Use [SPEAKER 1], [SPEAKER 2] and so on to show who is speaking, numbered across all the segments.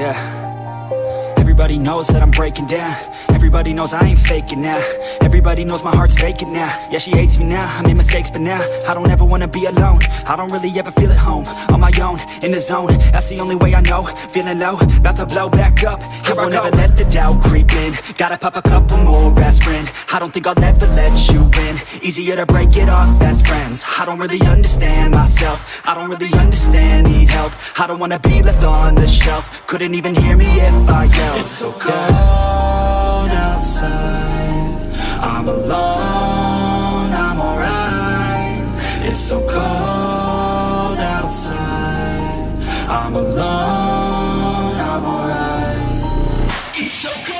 [SPEAKER 1] Yeah. Everybody knows that I'm breaking down. Everybody knows I ain't faking now. Everybody knows my heart's vacant now. Yeah, she hates me now, I made mistakes but now I don't ever wanna be alone. I don't really ever feel at home. On my own, in the zone, that's the only way I know. Feeling low, about to blow back up. I won't ever let the doubt creep in. Gotta pop a couple more aspirin. I don't think I'll ever let you in. Easier to break it off as friends. I don't really understand myself. I don't really understand, need help. I don't wanna be left on the shelf. Couldn't even hear me if I yelled. It's so cold outside, I'm alone, I'm alright. It's so cold outside, I'm alone, I'm alright. It's so cold.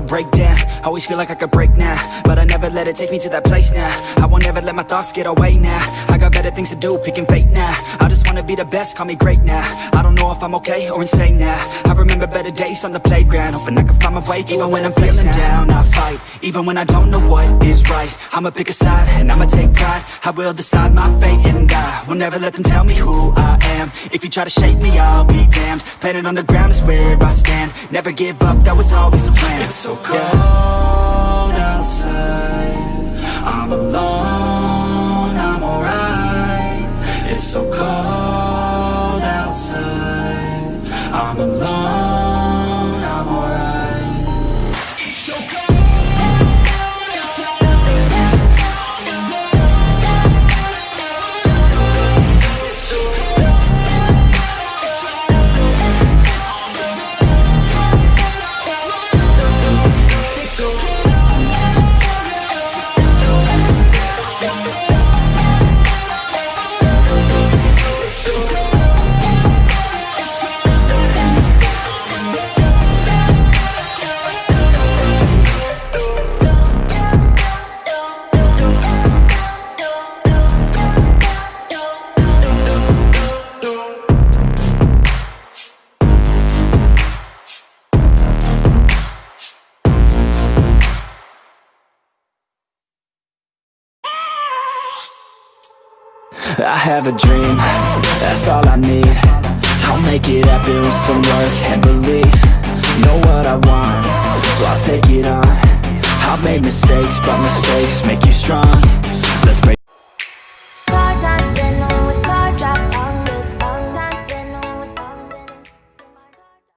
[SPEAKER 1] Break down, always feel like I could break now, but I never let it take me to that place now. I won't ever let my thoughts get away now. I got better things to do, picking fate now. I just wanna be the best, call me great now. I don't know if I'm okay or insane now. I remember better days on the playground, hoping I can find my way to even when I'm feeling down. I fight, even when I don't know what is right. I'ma pick a side, and I'ma take pride. I will decide my fate, and I will never let them tell me who I am. If you try to shake me, I'll be damned. Planet on the ground is where I stand. Never give up, that was always the plan. It's so cold outside, I'm alone, I'm alright. It's so cold outside, I'm alone, I'm alright. It's so cold. I have a dream, that's all I need. I'll make it happen with some work and belief. Know what I want, so I'll take it on. I've made mistakes, but mistakes make you strong. Let's break